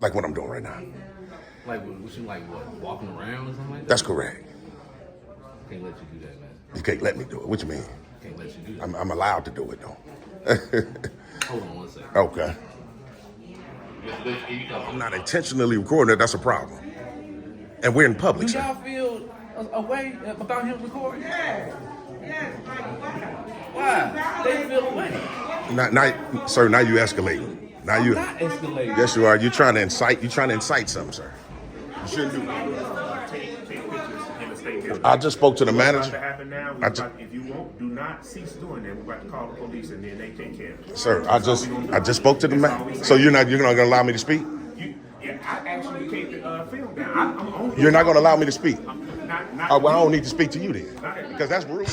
Like what I'm doing right now. Like what you like? What, walking around or something like that? That's correct. Can't let you do that, man. You can't let me do it. What you mean? Can't let you do that. I'm allowed to do it though. Hold on one second. Okay. I'm not intentionally recording it. That's a problem. And we're in public. Do Sir. y'all feel a way about him recording? Yes. Why? They feel a way. Now, sir. Now you escalating. Now you. Not escalating. Yes, you are. You're trying to incite. You're trying to incite something, sir. You shouldn't do that. Take pictures in the state. I just spoke to the What's about manager. to happen now? If you won't, do not cease doing that. We're about to call the police, and then they take care of it. Sir, I just spoke to the manager. So you're not gonna allow me to speak? I actually take the film down. I'm only You're not gonna allow me to speak? Not Well, I don't need to speak to you then, because that's rude.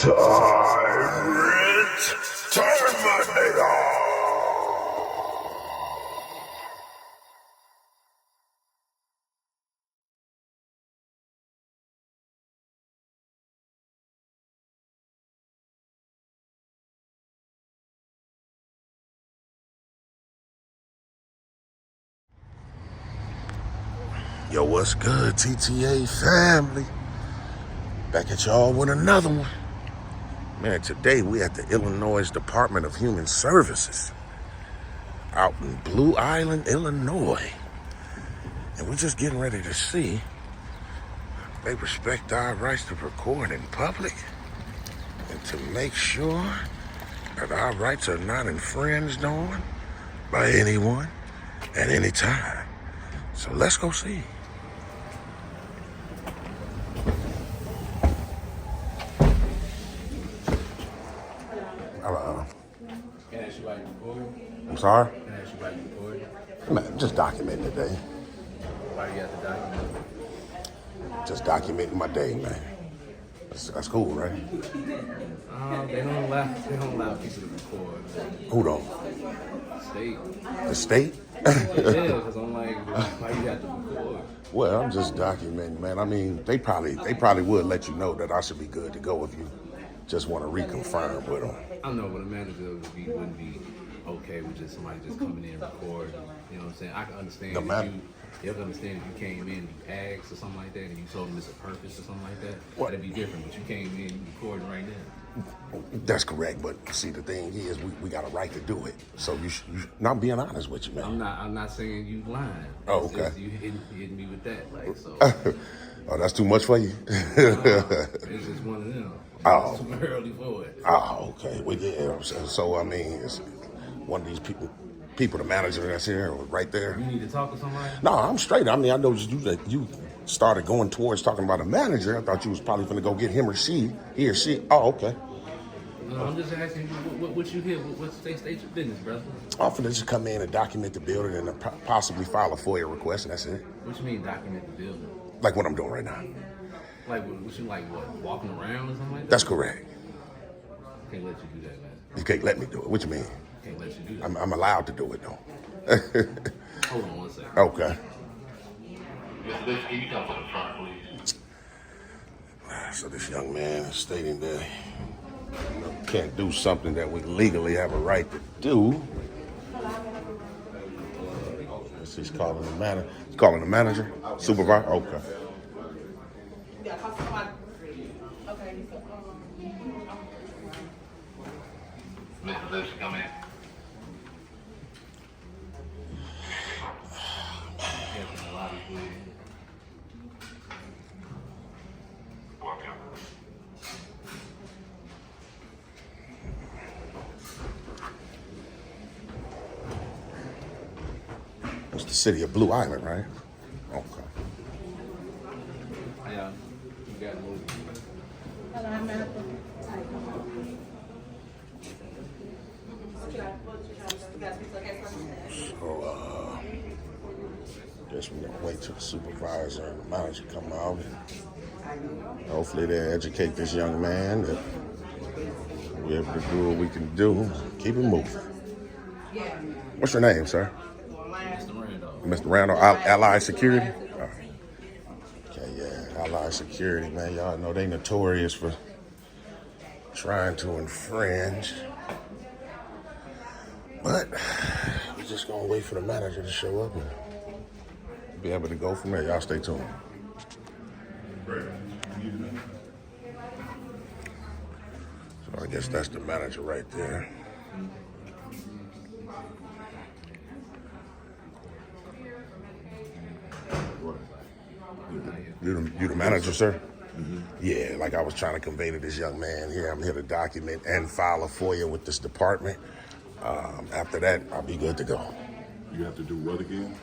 Yo, what's good, TTA family? Back at y'all with another one. Man, today we at the Illinois Department of Human Services out in Blue Island, Illinois. And we're just getting ready to see if they respect our rights to record in public and to make sure that our rights are not infringed on by anyone at any time. So let's go see. Can I ask you why you recording? I'm sorry? Can I ask you why you recording? Man, just documenting the day. Why do you have to document? Just documenting my day, man. That's cool, right? They don't allow people to record. Who don't? State. The state? Yeah, because I'm like, why you have to record? Well, I'm just documenting, man. I mean, they probably would let you know that I should be good to go if you just want to reconfirm with them. I know, but a manager wouldn't be okay with just somebody just coming in and recording. You know what I'm saying? I can understand you can understand if you came in and you asked or something like that and you told them it's a purpose or something like that. What? That'd be different, but you came in and recording right now. That's correct, but see, the thing is, we got a right to do it. So you not being honest with you, man. I'm not saying you lying. Oh, It's okay. just you hitting me with that, like, so. Oh, that's too much for you? It's just one of them. Oh. It's too early for it. Oh, okay. Well, yeah. So I mean, it's one of these people, the manager that's here, right there. You need to talk to somebody? No, I'm straight. I mean, I know you started going towards talking about a manager. I thought you was probably going to go get him or she. He or she. Oh, okay. No, I'm just asking you, what you here? What state your business, brother? I'm finna just come in and document the building and possibly file a FOIA request, and that's it. What you mean document the building? Like what I'm doing right now. Like what you like? What, walking around or something like that? That's correct. Can't let you do that, man. You can't let me do it. What you mean? Can't let you do that. I'm allowed to do it though. Hold on one second. Okay. Can you come to the front, please? So this young man is stating that can't do something that we legally have a right to do. He's calling the manager. He's calling the manager, supervisor. Okay. Mr. Lewis, come in. It's the city of Blue Island, right? Okay. Yeah, you got to move. So, guess we're gonna wait till the supervisor and the manager come out, and hopefully they educate this young man that we're able to do what we can do. Keep it moving. What's your name, sir? Mr. Randolph. Mr. Randall, Allied Security? All right. Okay, yeah, Allied Security, man. Y'all know they notorious for trying to infringe. But we're just gonna wait for the manager to show up and be able to go from there. Y'all stay tuned. So I guess that's the manager right there. You the manager, sir? Mm-hmm. Yeah, like I was trying to convey to this young man here, I'm here to document and file a FOIA with this department. After that, I'll be good to go. You have to do what again?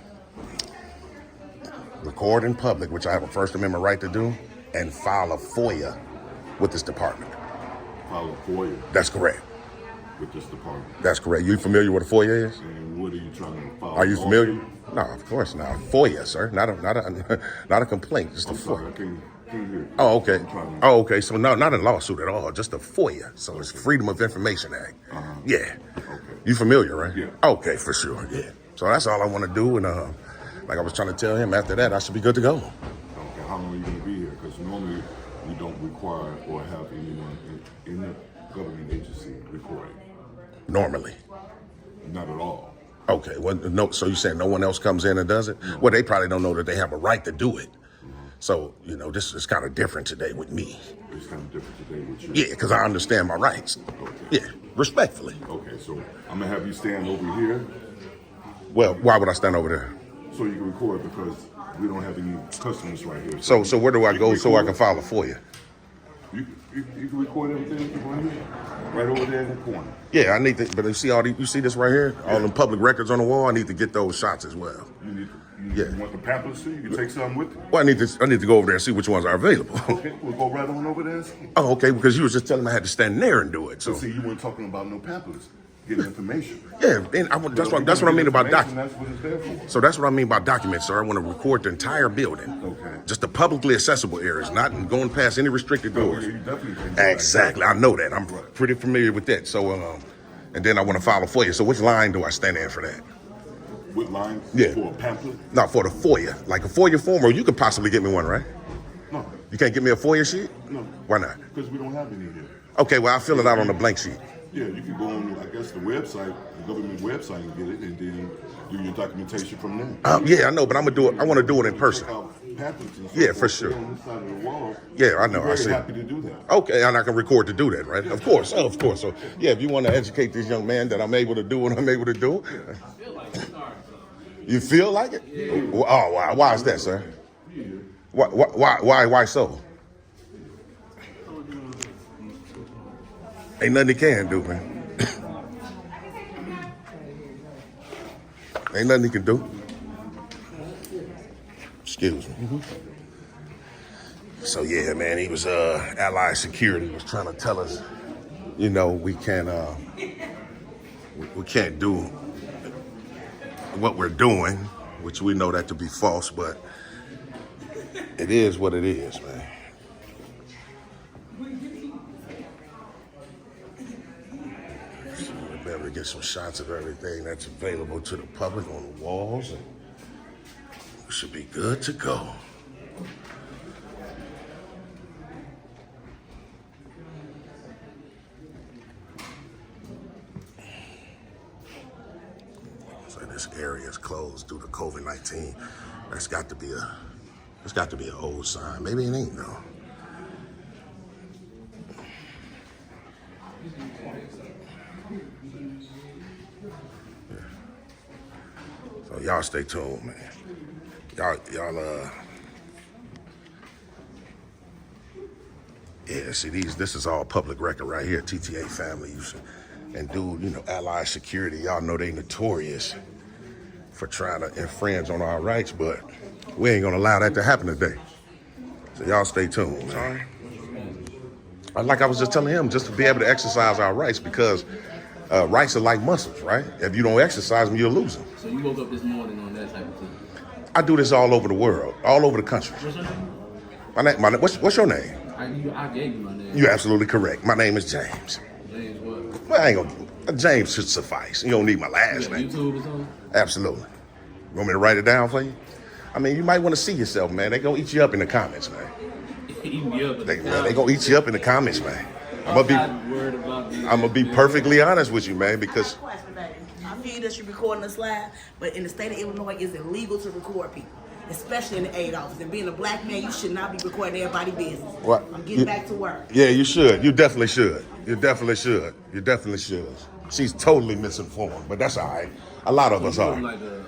Record in public, which I have a First Amendment right to do, and file a FOIA with this department. File a FOIA That's correct. with this department. That's correct. You familiar with a FOIA is? And what are you trying to file? Are you familiar? No, of course not. FOIA, sir. Not a complaint. Just a I'm sorry, FOIA. I can't hear. Oh, okay. I'm trying to- Oh, okay. So no, not a lawsuit at all. Just a FOIA. So it's Freedom of Information Act. Yeah. Okay. You familiar, right? Yeah. Okay, for sure. Yeah. So that's all I want to do. And like I was trying to tell him, after that, I should be good to go. Okay, how long are you going to be here? Because normally we don't require or have anyone in the government agency recording. Normally. Not at all. Okay. Well, no. So you saying no one else comes in and does it? No. Well, they probably don't know that they have a right to do it. So, this is kind of different today with me. It's kind of different today with you. Yeah, because I understand my rights. Okay. Yeah, respectfully. Okay, so I'm going to have you stand over here Well, why would I stand over there? so you can record because we don't have any customers right here. So where do I you go so I record. can file a FOIA? You can record everything right here, right over there in the corner. Yeah, I need to, but you see this right here? All the public records on the wall, I need to get those shots as well. You want the pamphlets too? You can take some with you. Well, I need to go over there and see which ones are available. Okay, we'll go right on over there and see. Oh, okay, because you was just telling me I had to stand there and do it. So So see, you weren't talking about no pamphlets, getting information. yeah, and that's what I mean about documents. That's what it's there for. So that's what I mean by documents, sir. I want to record the entire building. Okay. Just the publicly accessible areas, not going past any restricted doors. You definitely can do that. Exactly. I know that. I'm Right. pretty familiar with that. So, and then I want to file a FOIA. So which line do I stand in for that? With lines Yeah. for a pamphlet? No, for the FOIA. Like a FOIA form, or you could possibly get me one, right? No, You can't get me a FOIA sheet? no. Why not? Because we don't have any here. Okay, well, I'll fill it out on the blank sheet. Yeah, you can go on, I guess, the website, the government website, and get it, and then do your documentation from there. Yeah, I know, but I'm going to do it. I want to do it in person. Check out pamphlets and Yeah, stuff for sure. On this side of the wall. Yeah, I know. We're I very see. happy to do that. Okay, and I can record to do that, right? Of course. Oh, of course. So, yeah, if you want to educate this young man that I'm able to do what I'm able to do. You feel like it? Yeah. Oh, wow. Why is that, sir? Why so? Ain't nothing he can do, man. Ain't nothing he can do. Excuse me. So yeah, man, he was Allied Security was trying to tell us, we can't do what we're doing, which we know that to be false, but it is what it is, man. So we'll be able to get some shots of everything that's available to the public on the walls, and we should be good to go. This area is closed due to COVID-19. It's got to be an old sign. Maybe it ain't though. Yeah. So y'all stay tuned, man. Y'all yeah, see this is all public record right here, TTA family. And dude, Allied Security, y'all know they notorious for trying to infringe on our rights, but we ain't gonna allow that to happen today. So y'all stay tuned, man. Like I was just telling him, just to be able to exercise our rights, because rights are like muscles, right? If you don't exercise them, you'll lose them. So you woke up this morning on that type of thing? I do this all over the world, all over the country. What's your name? What's your name? I gave you my name. You're absolutely correct. My name is James. James what? Well, I ain't gonna. James should suffice. You don't need my last name. YouTube or something? Absolutely. You want me to write it down for you? I mean, you might want to see yourself, man. They gonna eat you up in the comments, man. Eat me up. They gonna eat you up in the comments, man. I'm gonna be perfectly honest with you, man, because I feel that you're recording us live, but in the state of Illinois, it's illegal to record people. especially in the aid office. And being a black man, you should not be recording everybody's business. What? I'm getting back to work. Yeah, you should. You definitely should. You definitely should. You definitely should. She's totally misinformed, but that's all right. A lot of us are. Like a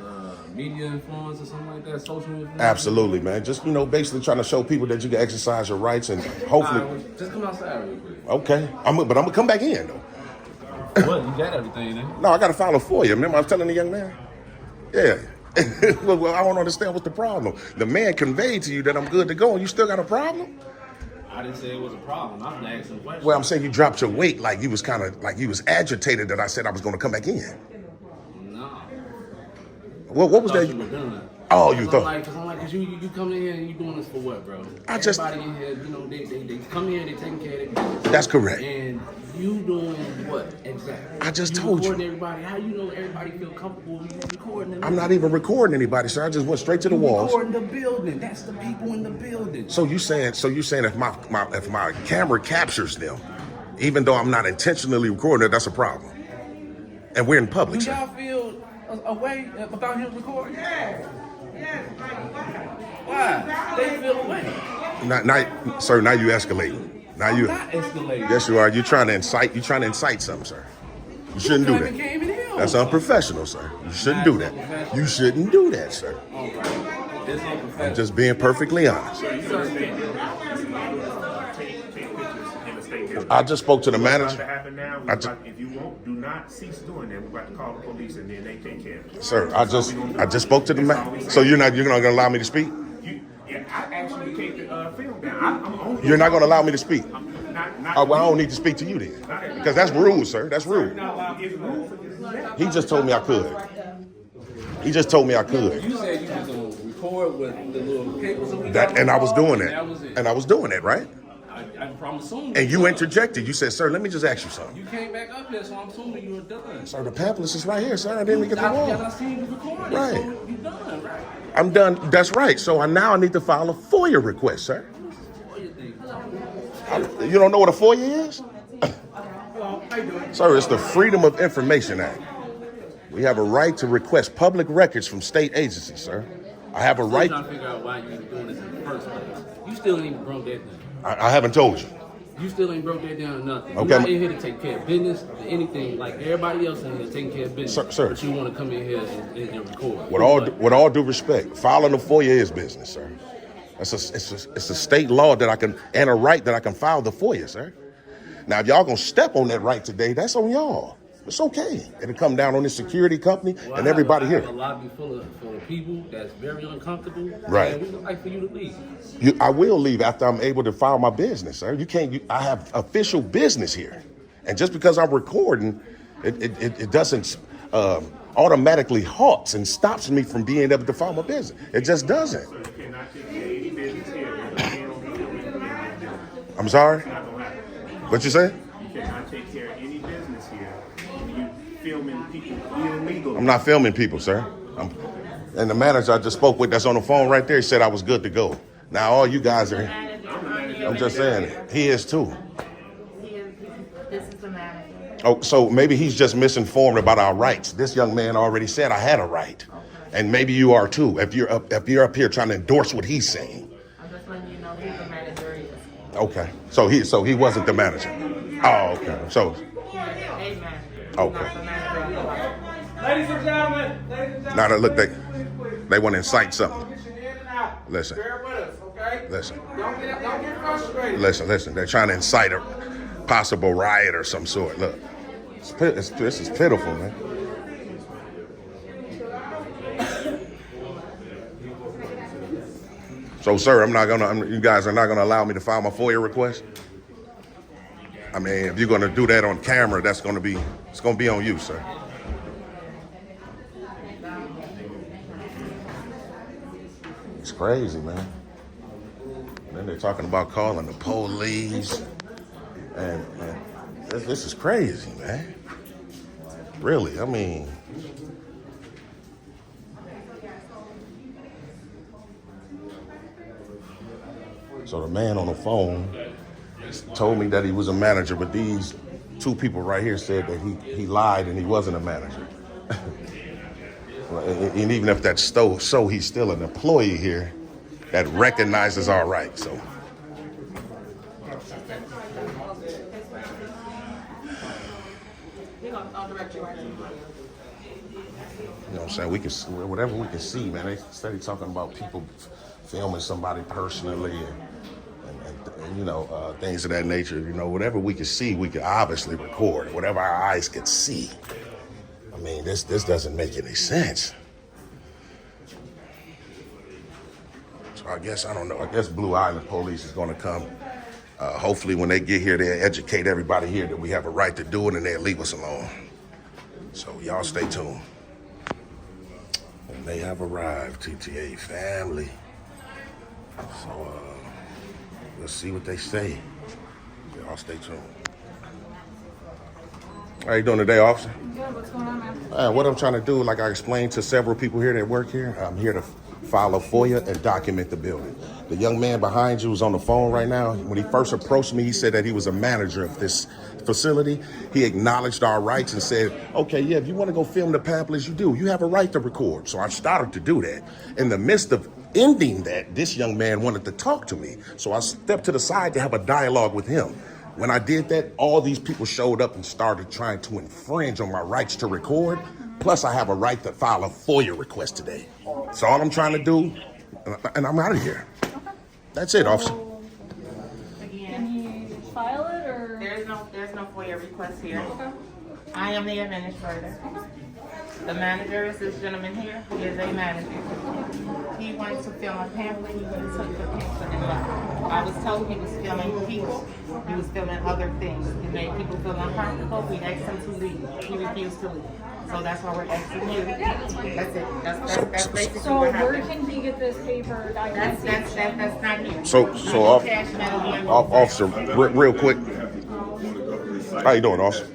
media influence or something like that, social influence? Absolutely, man. Just, basically trying to show people that you can exercise your rights and hopefully. Right, just come outside real quick. Okay. But I'm going to come back in, though. What? You got everything then? No, I got to file a FOIA. Remember I was telling the young man? Yeah. Well, I don't understand what's the problem. The man conveyed to you that I'm good to go and you still got a problem? I didn't say it was a problem. I'm asking questions. Well, I'm saying you dropped your weight like you was agitated that I said I was going to come back in. No. Well, what was that? You were done. Oh, you thought? Cause you come in here and you doing this for what, bro? Everybody in here, they come here, they taking care of their business. That's correct. And you doing what exactly? I just told you. Recording everybody. How you know everybody feel comfortable you recording them? I'm not even recording anybody, sir. I just went straight to the walls. Recording the building. That's the people in the building. So you saying if my camera captures them, even though I'm not intentionally recording it, that's a problem. And we're in public, Do sir. y'all feel a way about him recording? Yeah. Why? They feel a way. Sir, now you escalating. Now you. Not escalating. Yes, you are. You're trying to incite something, sir. You shouldn't do that. That's unprofessional, sir. You shouldn't do that. You shouldn't do that, sir. I'm just being perfectly honest. I just spoke to the manager. If you won't, do not cease doing that. We're about to call the police and then they take care of it. Sir, I just spoke to the manager. So you're not gonna allow me to speak? I actually take the film down. You're not gonna allow me to speak? Not I don't need to speak to you then, because that's rude, sir. That's rude. He just told me I could. He just told me I could. You said you was gonna record with the little cables And I was doing that. And I was doing that, right? I'm assuming. And you interjected. You said, "Sir, let me just ask you something." You came back up here, so I'm assuming you were done. Sir, the pamphlets is right here, sir. I didn't get the wall. I seen you recording. Right. So you done, right? I'm done. That's right. So I need to file a FOIA request, sir. You don't know what a FOIA is? Sir, it's the Freedom of Information Act. We have a right to request public records from state agencies, sir. I have a right. I'm trying to figure out why you were doing this in the first place. You still ain't broke that down. I haven't told you. You still ain't broke that down or nothing. Okay. You're not in here to take care of business, anything like everybody else in here taking care of business. Sir. But you want to come in here and record. With all due respect, filing a FOIA is business, sir. It's a state law that I can, and a right that I can file the FOIA, sir. Now, if y'all gonna step on that right today, that's on y'all. It's okay. It'll come down on this security company and everybody here. I have a lobby full of people that's very uncomfortable. Right. And we would like for you to leave. I will leave after I'm able to file my business, sir. I have official business here. And just because I'm recording, it doesn't automatically halts and stops me from being able to file my business. It just doesn't. I'm sorry? What you say? You cannot take care of any business here. You filming people illegally. I'm not filming people, sir. And the manager I just spoke with that's on the phone right there, he said I was good to go. Now all you guys are, I'm just saying, he is too. This is the manager. Oh, so maybe he's just misinformed about our rights. This young man already said I had a right. And maybe you are too, if you're up here trying to endorse what he's saying. I'm just letting you know who the manager is. Okay. So he wasn't the manager. Oh, okay. So He's a manager. Okay. Not the manager of the line. Ladies and gentlemen, now that look, they want to incite something. Listen. bear with us, okay? Listen. Don't get frustrated. Listen. They're trying to incite a possible riot or some sort. Look, this is pitiful, man. So, sir, you guys are not gonna allow me to file my FOIA request? I mean, if you're gonna do that on camera, it's gonna be on you, sir. It's crazy, man. Then they're talking about calling the police, and this is crazy, man. Really, I mean. So the man on the phone told me that he was a manager, but these two people right here said that he lied and he wasn't a manager. And even if that's so he's still an employee here that recognizes our rights. So. I'll direct you right to. You know what I'm saying? We can, whatever we can see, man. They steady talking about people filming somebody personally and you know, things of that nature. You know, whatever we can see, we can obviously record. Whatever our eyes can see. I mean, this doesn't make any sense. So I guess, I don't know. I guess Blue Island Police is going to come. Hopefully when they get here, they'll educate everybody here that we have a right to do it and they'll leave us alone. So y'all stay tuned. And they have arrived, TTA family. So let's see what they say. Y'all stay tuned. How you doing today, officer? Good, what's going on, man? What I'm trying to do, like I explained to several people here that work here, I'm here to file a FOIA and document the building. The young man behind you is on the phone right now. When he first approached me, he said that he was a manager of this facility. He acknowledged our rights and said, okay, yeah, if you want to go film the pamphlets, you do. You have a right to record. So I started to do that. In the midst of ending that, this young man wanted to talk to me. So I stepped to the side to have a dialogue with him. When I did that, all these people showed up and started trying to infringe on my rights to record. Plus, I have a right to file a FOIA request today. So all I'm trying to do, and I'm out of here. That's it, officer. Can you file it or? There's no FOIA request here. I am the administrator. The manager is this gentleman here. He is a manager. He wanted to film a pamphlet. He wouldn't take the pamphlet and left. I was told he was filming people. He was filming other things. He made people feel uncomfortable. We asked him to leave. He refused to leave. So that's why we're asking you. That's it. That's basically So what where happened. can he get this paper documentation? So That's not here. officer, real quick. How you doing, officer?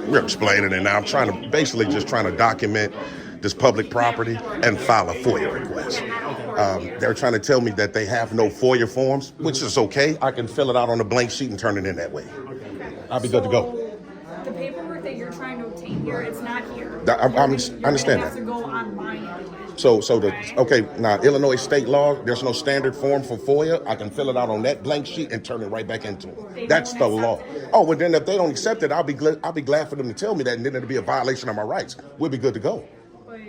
We're explaining it now. I'm basically just trying to document this public property and file a FOIA request. They're trying to tell me that they have no FOIA forms, which is okay. I can fill it out on a blank sheet and turn it in that way. I'll be good to go. The paperwork that you're trying to obtain here, it's not here. I understand You're gonna that. have to go online and do it. Okay, now Illinois state law, there's no standard form for FOIA. I can fill it out on that blank sheet and turn it right back into it. That's the law. Oh, well then if they don't accept it, I'll be glad for them to tell me that, and then it'll be a violation of my rights. We'll be good to go. But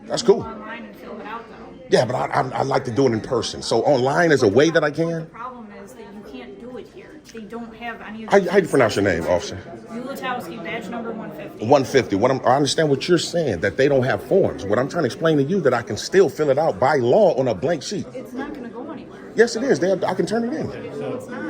That's you can cool. go online and fill it out though. Yeah, but I like to do it in person. So online is a way that I The can. problem is that you can't do it here. They don't have any of How you pronounce your name, officer? Ulatowski, badge number 150. 150. I understand what you're saying, that they don't have forms. What I'm trying to explain to you that I can still fill it out by law on a blank sheet. It's not going to go anywhere. Yes, it is. I can turn it in.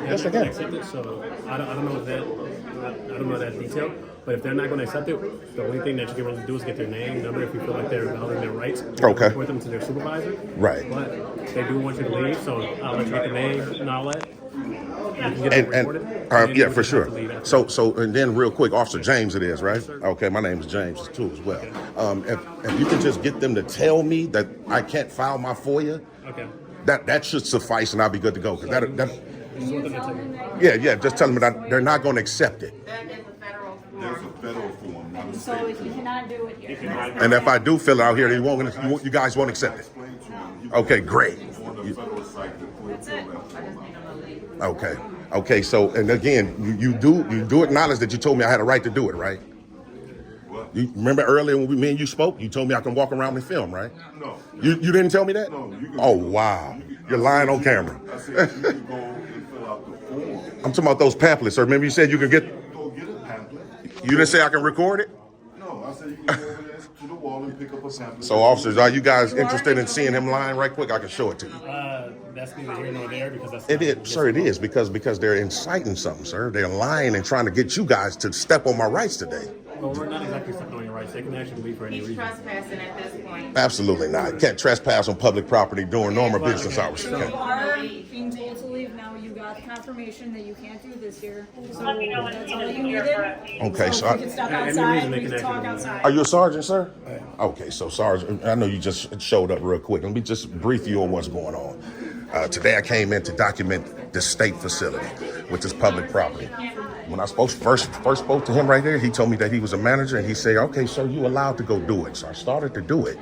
Yes, I can. Accept it, so I don't know that. I don't know that detail. But if they're not going to accept it, the only thing that you can really do is get their name, number, if you feel like they're violating their rights. Okay. Report them to their supervisor. Right. But they do want you to leave, so I'll let you get the name and all that. You can get it recorded. Yeah, for sure. So, and then real quick, Officer James, it is, right? Okay, my name is James too as well. If you could just get them to tell me that I can't file my FOIA, Okay. that should suffice, and I'll be good to go. Cause that Can you tell them that? yeah, just tell them that they're not going to accept it. That is a federal There's form. a federal form, not a So state if you form. cannot do it here. And if I do fill it out here, you guys won't accept it. Explain to him. Okay, great. On the federal site that will fill that form out. Okay. So, and again, you do acknowledge that you told me I had a right to do it, right? What? You remember earlier when me and you spoke, you told me I can walk around and film, right? No. You didn't tell me that? No, you can. Oh, wow. You're lying on camera. I said you can go and fill out the form. I'm talking about those pamphlets, sir. Remember you said you could get, Go get a pamphlet. you didn't say I can record it? No, I said you can go over there to the wall and pick up a pamphlet. So officers, are you guys interested in seeing him lying right quick? I can show it to you. That's neither here nor there because that's. It is, sir, it is, because they're inciting something, sir. They're lying and trying to get you guys to step on my rights today. Well, we're not exactly stepping on your rights. They can actually leave for any He's reason. trespassing at this point. Absolutely not. You can't trespass on public property during normal business hours. You You can't. are being told to leave now. You got confirmation that you can't do this here. So that's all you needed. Okay, so So we can step outside. We can talk outside. Are you a sergeant, sir? Okay, so sergeant, I know you just showed up real quick. Let me just brief you on what's going on. Today I came in to document the state facility. with this public property. When I first spoke to him right there, he told me that he was a manager, and he said, okay, sir, you allowed to go do it. So I started to do it.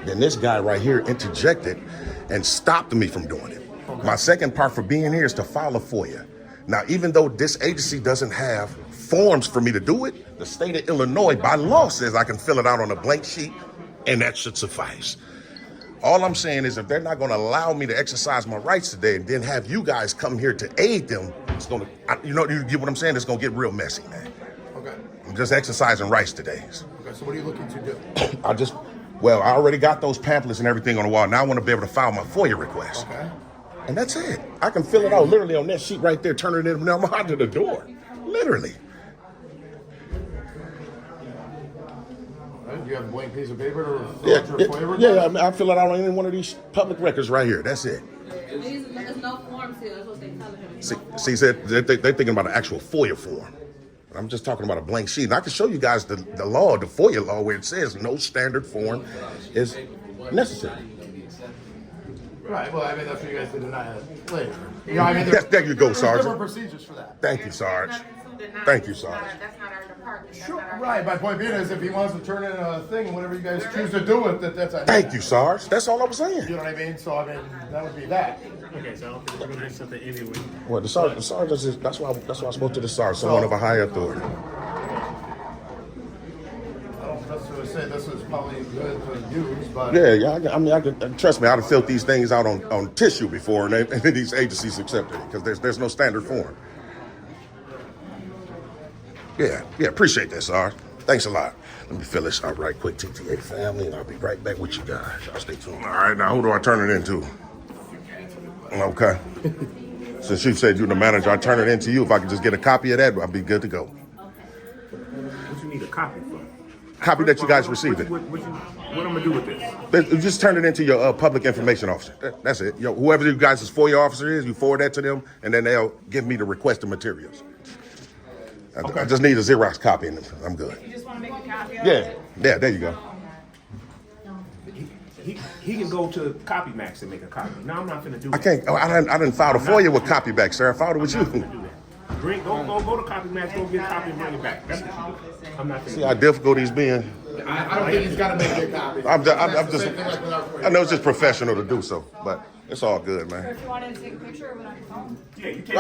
Then this guy right here interjected and stopped me from doing it. My second part for being here is to file a FOIA. Now, even though this agency doesn't have forms for me to do it, the state of Illinois by law says I can fill it out on a blank sheet, and that should suffice. All I'm saying is if they're not gonna allow me to exercise my rights today and then have you guys come here to aid them, it's gonna, you get what I'm saying? It's gonna get real messy, man. Okay. I'm just exercising rights today. Okay, so what are you looking to do? I already got those pamphlets and everything on the wall. Now I wanna be able to file my FOIA request. Okay. And that's it. I can fill it out literally on that sheet right there, turn it in, and I'm out to the door. Literally. Do you have a blank piece of paper to fill Yeah, out your FOIA request? I fill it out on any one of these public records right here. That's it. There's no forms here. That's what they telling him. See, they're thinking about an actual FOIA form. I'm just talking about a blank sheet. And I can show you guys the law, the FOIA law, where it says no standard form is necessary. Right, well, I mean, that's what you guys did deny it later. You know, I mean, There you go, there's Sergeant. different procedures for that. Thank you, Sarge. Thank you, Sarge. That's not our department. That's Sure, not our right. My point being is if he wants to turn in a thing, whatever you guys choose to do with it, that's on Thank you, Sarge. That's all I was saying. You know what I mean? So, I mean, that would be that. Okay, so I don't think we're gonna do something anyway. Well, the sergeant is, that's why I spoke to the sergeant, someone of a higher authority. I don't necessarily say this is probably good to use, but... Yeah, trust me, I'd have filled these things out on tissue before, and these agencies accepted it, because there's no standard form. Yeah, appreciate that, Sarge. Thanks a lot. Let me fill this out right quick, TTA family, and I'll be right back with you guys. Y'all stay tuned. All right, now who do I turn it into? Okay. Since you said you're the manager, I turn it into you. If I could just get a copy of that, I'd be good to go. What you need a copy for? Copy that you guys received it. What I'm gonna do with this? Just turn it into your public information officer. That's it. Whoever you guys' FOIA officer is, you forward that to them, and then they'll give me the requested materials. I just need a Xerox copy, and I'm good. You just want to make a copy of Yeah, there you go. He can go to CopyMax and make a copy. No, I'm not gonna do I that. can't. I didn't file the FOIA with copyback, sir. I filed it with I'm not you. gonna do that. Go to CopyMax, go get a copy and bring it back. That's what you do. I'm not gonna See do how that. difficult he's being. I don't think he's got to make a copy. I'm That's the just. same thing like with our FOIA. I know it's just professional to do so, but it's all good, man. If you wanted to take a picture of it on your phone. Yeah, you take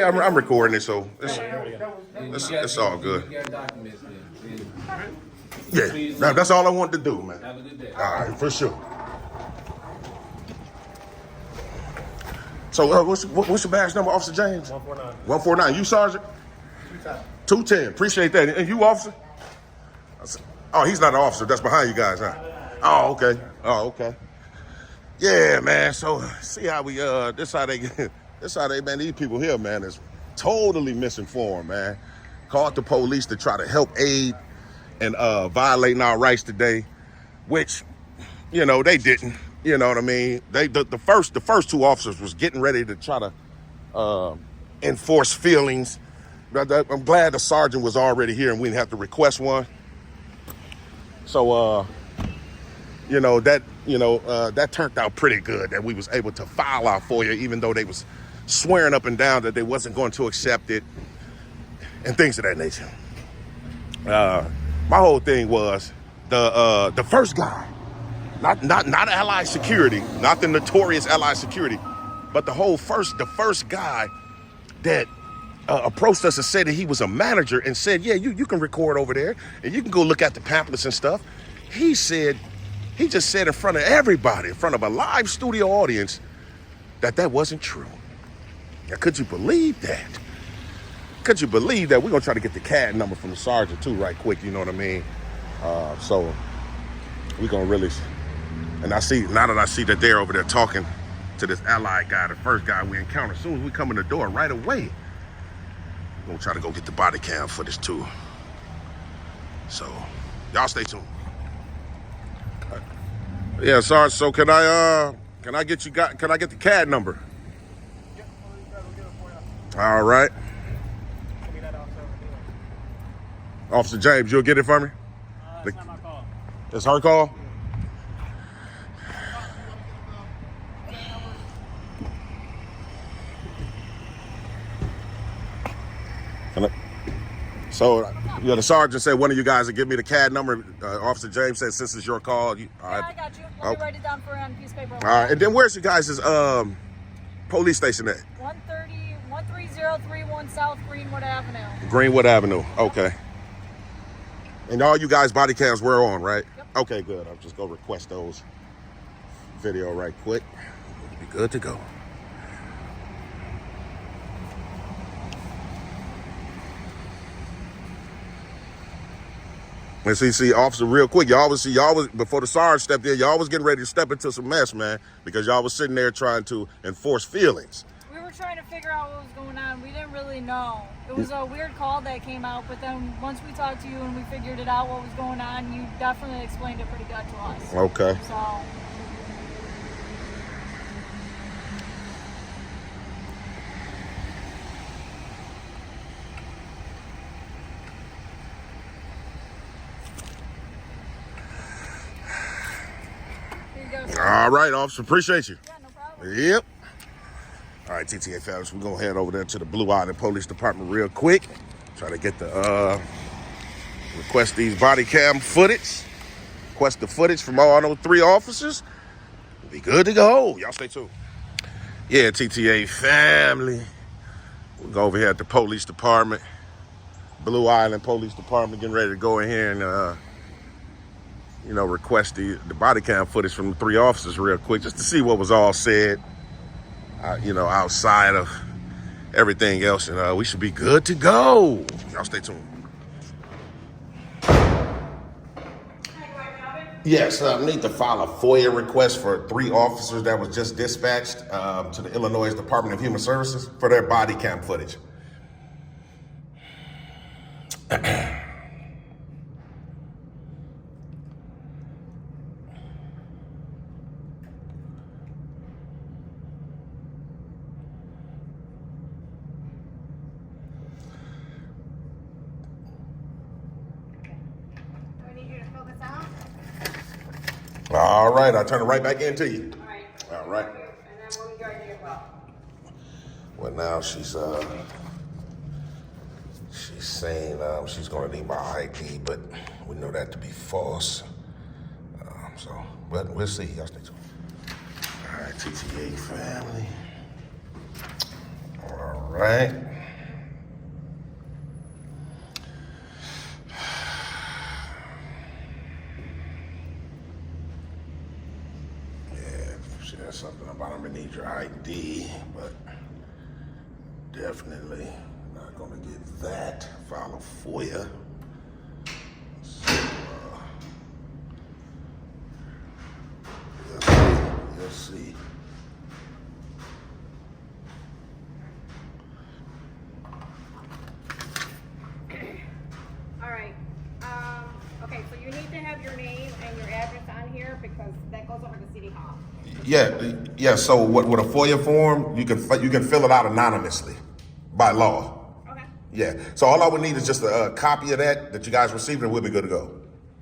I'm recording it, so it's all good. You got documents then. Yeah, that's all I wanted to do, man. Have a good day. All right, for sure. So what's your badge number, Officer James? 149. 149. You, Sergeant? 210. Appreciate that. And you, officer? Oh, he's not an officer. That's behind you guys, huh? Oh, okay. Yeah, man. So see how we this how they man, these people here, man, is totally misinformed, man. Called the police to try to help aid and violating our rights today, which, they didn't. You know what I mean? The first two officers was getting ready to try to enforce feelings. I'm glad the sergeant was already here and we didn't have to request one. So that turned out pretty good that we was able to file our FOIA, even though they was swearing up and down that they wasn't going to accept it and things of that nature. My whole thing was the first guy. Not Allied Security, not the notorious Allied Security, but the first guy that approached us and said that he was a manager and said, yeah, you can record over there and you can go look at the pamphlets and stuff. He just said in front of everybody, in front of a live studio audience, that wasn't true. Now, could you believe that? Could you believe that? We're gonna try to get the CAD number from the sergeant too right quick, you know what I mean? So we're gonna really, and now that I see that they're over there talking to this allied guy, the first guy we encountered, as soon as we come in the door right away, we're gonna try to go get the body cam footage too. So y'all stay tuned. Yeah, Sarge, so can I get the CAD number? All right. Officer James, you'll get it for me? It's not my call. It's her call? So, the sergeant said one of you guys would give me the CAD number. Officer James said since it's your call. All right. I got you. Let me write it down for you on a piece of paper. All right. And then where's your guys' police station at? 13031 South Greenwood Avenue. Greenwood Avenue. Okay. And all you guys' body cams were on, right? Yep. Okay, good. I'll just go request those video right quick. We'll be good to go. And see, officer, real quick, y'all was before the sergeant stepped in, y'all was getting ready to step into some mess, man, because y'all was sitting there trying to enforce feelings. We were trying to figure out what was going on. We didn't really know. It was a weird call that came out, but then once we talked to you and we figured it out what was going on, you definitely explained it pretty good to us. Okay. So. All right, officer. Appreciate you. Yeah, no problem. Yep. All right, TTA fellas, we're going to head over there to the Blue Island Police Department real quick. Try to get the, request these body cam footage. Request the footage from all those 3 officers. We'll be good to go. Y'all stay tuned. Yeah, TTA family. We'll go over here at the police department. Blue Island Police Department, getting ready to go in here and, request the body cam footage from the 3 officers real quick, just to see what was all said, outside of everything else. And we should be good to go. Y'all stay tuned. Yes, I need to file a FOIA request for 3 officers that was just dispatched to the Illinois Department of Human Services for their body cam footage. All right, I'll turn it right back into you. All right. And then we'll be joining as well. Well, now she's saying she's gonna need my ID, but we know that to be false. But we'll see. Y'all stay tuned. All right, TTA family. All right. She has something about I'm gonna need your ID, but definitely not gonna get that. File a FOIA. So, you'll see. All right. Okay, so you need to have your name and your address on here because that goes over to City Hall. Yeah. So with a FOIA form, you can fill it out anonymously by law. Okay. Yeah. So all I would need is just a copy of that you guys received, and we'll be good to go.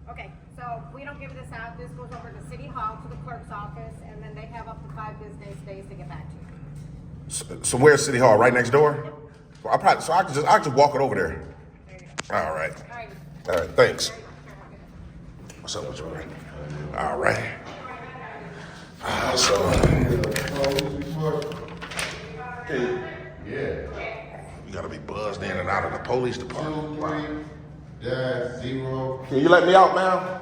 Okay, so we don't give this out. This goes over to City Hall, to the clerk's office, and then they have up to 5 business days to get back to you. So where's City Hall? Right next door? Well, I can just walk it over there. There you go. All right. All right. All right. Thanks. What's up with you, man? All right. You gotta be buzzed in and out of the police department. Wow. Can you let me out, ma'am?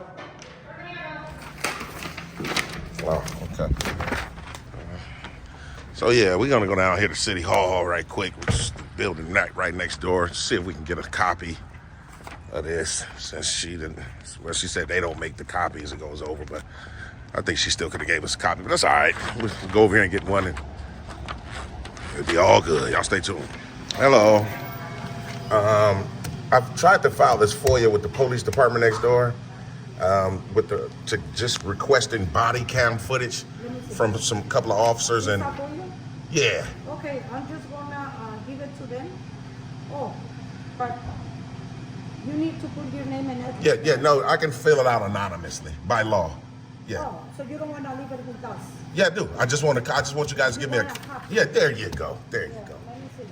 Oh, okay. So yeah, we're gonna go down here to City Hall right quick, which is the building right next door. See if we can get a copy of this, since she said they don't make the copy as it goes over, but I think she still could have gave us a copy, but that's all right. We'll go over here and get one, and it'll be all good. Y'all stay tuned. Hello. I've tried to file this FOIA with the police department next door, to just requesting body cam footage from some couple of officers, and yeah. Okay, I'm just gonna give it to them. Oh, but you need to put your name and address. Yeah, no, I can fill it out anonymously by law. Yeah. Oh, so you don't want to leave it with us? Yeah, I do. I just want you guys to give me a copy. Yeah, there you go. There you go. Let me see.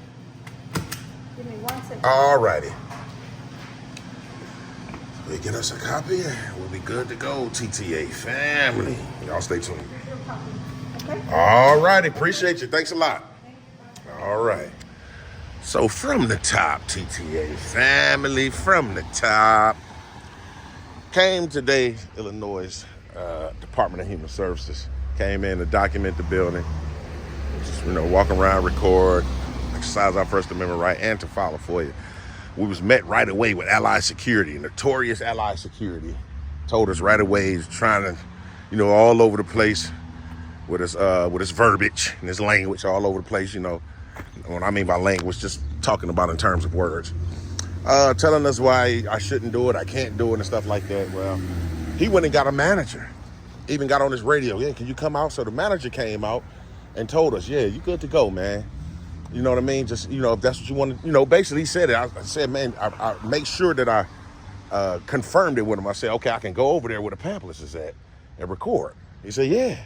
Give me 1 second. All righty. They get us a copy and we'll be good to go, TTA family. Y'all stay tuned. All righty, appreciate you. Thanks a lot. All right. So from the top, TTA family, from the top, came today, Illinois Department of Human Services. Came in to document the building, just, walk around, record, exercise our First Amendment right, and to file a FOIA. We was met right away with Allied Security, notorious Allied Security. Told us right away he's trying to, all over the place with his verbiage and his language all over the place, What I mean by language, just talking about in terms of words. Telling us why I shouldn't do it, I can't do it, and stuff like that. Well, he went and got a manager. Even got on his radio. Yeah, can you come out? So the manager came out and told us, yeah, you good to go, man. You know what I mean? Just, if that's what you want to, basically he said it. I said, man, I make sure that I confirmed it with him. I said, okay, I can go over there where the pamphlets is at and record. He said, yeah.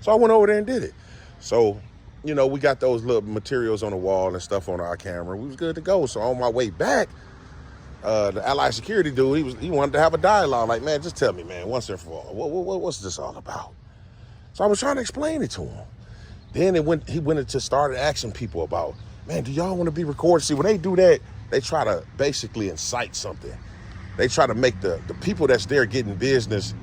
So I went over there and did it. So, we got those little materials on the wall and stuff on our camera. We was good to go. So on my way back, the Allied Security dude, he wanted to have a dialogue. Like, man, just tell me, man, once and for all, what's this all about? So I was trying to explain it to him. Then he went into started asking people about, man, do y'all want to be recorded? See, when they do that, they try to basically incite something. They try to make the people that's there getting business,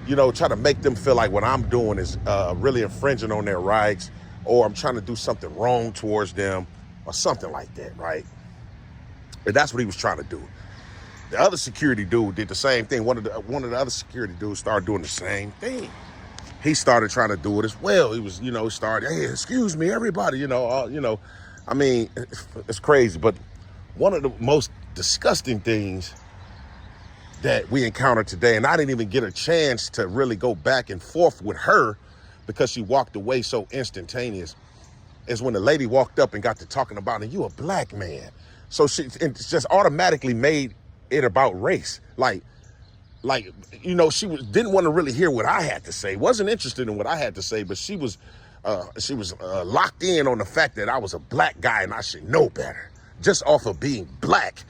try to make them feel like what I'm doing is really infringing on their rights, or I'm trying to do something wrong towards them, or something like that, right? And that's what he was trying to do. The other security dude did the same thing. One of the other security dudes started doing the same thing. He started trying to do it as well. He was, started, hey, excuse me, everybody, I mean, it's crazy. But one of the most disgusting things that we encountered today, and I didn't even get a chance to really go back and forth with her because she walked away so instantaneous, is when the lady walked up and got to talking about, and you a black man. So she just automatically made it about race. Like, she didn't want to really hear what I had to say. Wasn't interested in what I had to say, but she was locked in on the fact that I was a black guy and I should know better. Just off of being black,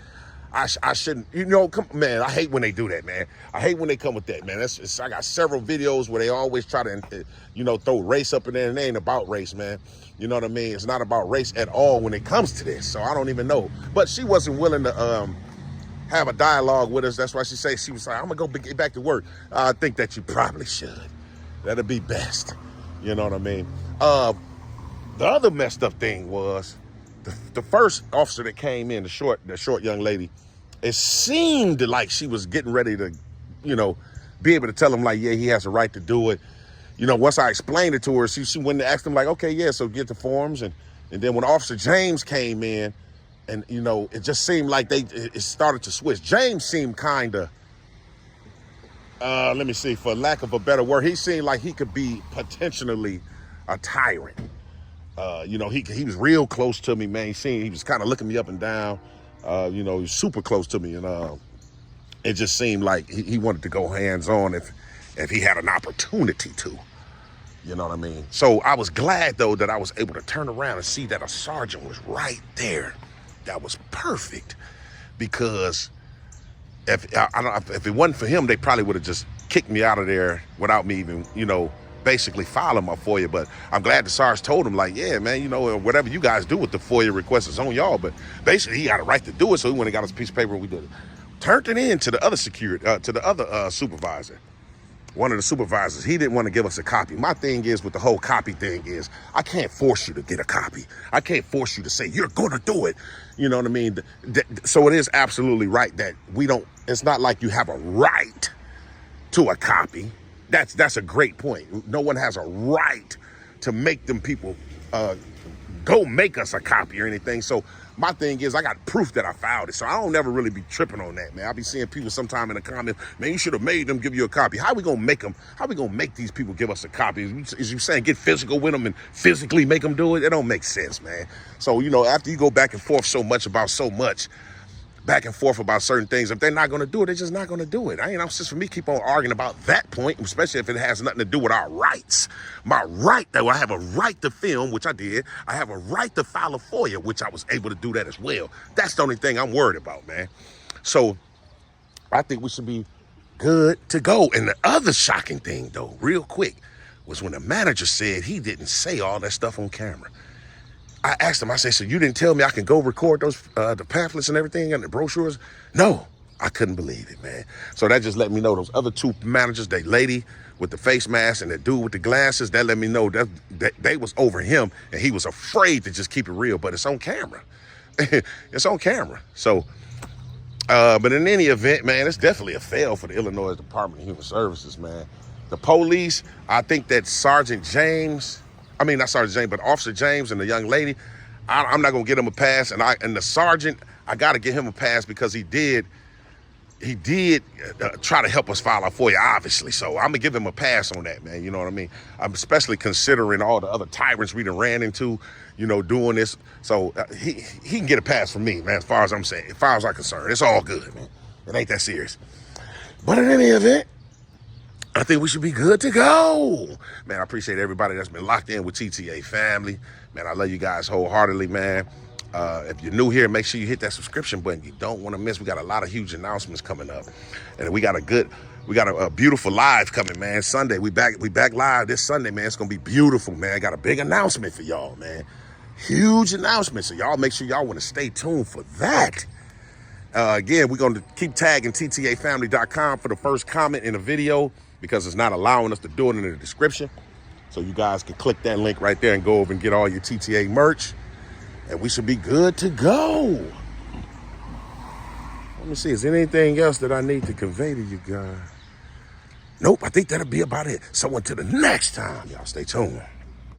I shouldn't. Man, I hate when they do that, man. I hate when they come with that, man. I got several videos where they always try to, throw race up in there, and it ain't about race, man. You know what I mean? It's not about race at all when it comes to this. So I don't even know. But she wasn't willing to have a dialogue with us. That's why she was like, I'm gonna go get back to work. I think that you probably should. That'd be best. You know what I mean? The other messed up thing was the first officer that came in, the short young lady, it seemed like she was getting ready to, be able to tell him like, yeah, he has a right to do it. Once I explained it to her, she went and asked him like, okay, yeah, so get the forms. And then when Officer James came in, and, it just seemed like it started to switch. James seemed kind of, let me see, for lack of a better word, he seemed like he could be potentially a tyrant. He was real close to me, man. He was kind of looking me up and down. He was super close to me. And it just seemed like he wanted to go hands-on if he had an opportunity to. You know what I mean? So I was glad, though, that I was able to turn around and see that a sergeant was right there. That was perfect, because if it wasn't for him, they probably would have just kicked me out of there without me even, basically filing my FOIA. But I'm glad the sergeant told him, like, yeah, man, whatever you guys do with the FOIA request is on y'all. But basically, he got a right to do it, so he went and got us a piece of paper and we did it. Turned it in to the other supervisor. One of the supervisors, he didn't want to give us a copy. My thing is with the whole copy thing is, I can't force you to get a copy. I can't force you to say, you're going to do it. You know what I mean? So it is absolutely right that it's not like you have a right to a copy. That's a great point. No one has a right to make them people go make us a copy or anything. So my thing is, I got proof that I filed it. So I don't ever really be tripping on that, man. I'll be seeing people sometime in the comments, man, you should have made them give you a copy. How we gonna make them? How we gonna make these people give us a copy? Is you saying get physical with them and physically make them do it? It don't make sense, man. So, after you go back and forth back and forth about certain things, if they're not going to do it, they're just not going to do it. It's just for me keep on arguing about that point, especially if it has nothing to do with our rights. My right, though, I have a right to film, which I did. I have a right to file a FOIA, which I was able to do that as well. That's the only thing I'm worried about, man. So I think we should be good to go. And the other shocking thing, though, real quick, was when the manager said he didn't say all that stuff on camera. I asked him, I said, so you didn't tell me I can go record those the pamphlets and everything and the brochures? No, I couldn't believe it, man. So that just let me know those other two managers, that lady with the face mask and the dude with the glasses, that let me know that they was over him and he was afraid to just keep it real, but it's on camera. It's on camera. So, but in any event, man, it's definitely a fail for the Illinois Department of Human Services, man. The police, I think that Officer James and the young lady, I'm not gonna get him a pass. And the sergeant, I gotta give him a pass because he did try to help us file our FOIA, obviously. So I'm gonna give him a pass on that, man. You know what I mean? I'm especially considering all the other tyrants we done ran into, you know, doing this. So he can get a pass from me, man, as far as I'm concerned. It's all good, man. It ain't that serious. But in any event, I think we should be good to go. Man, I appreciate everybody that's been locked in with TTA family. Man, I love you guys wholeheartedly, man. If you're new here, make sure you hit that subscription button. You don't want to miss. We got a lot of huge announcements coming up. And we got a beautiful live coming, man. Sunday, we back live this Sunday, man. It's going to be beautiful, man. I got a big announcement for y'all, man. Huge announcement. So y'all make sure y'all want to stay tuned for that. Again, we're going to keep tagging TTAfamily.com for the first comment in the video because it's not allowing us to do it in the description. So you guys can click that link right there and go over and get all your TTA merch. And we should be good to go. Let me see, is there anything else that I need to convey to you guys? Nope, I think that'll be about it. So until the next time, y'all stay tuned.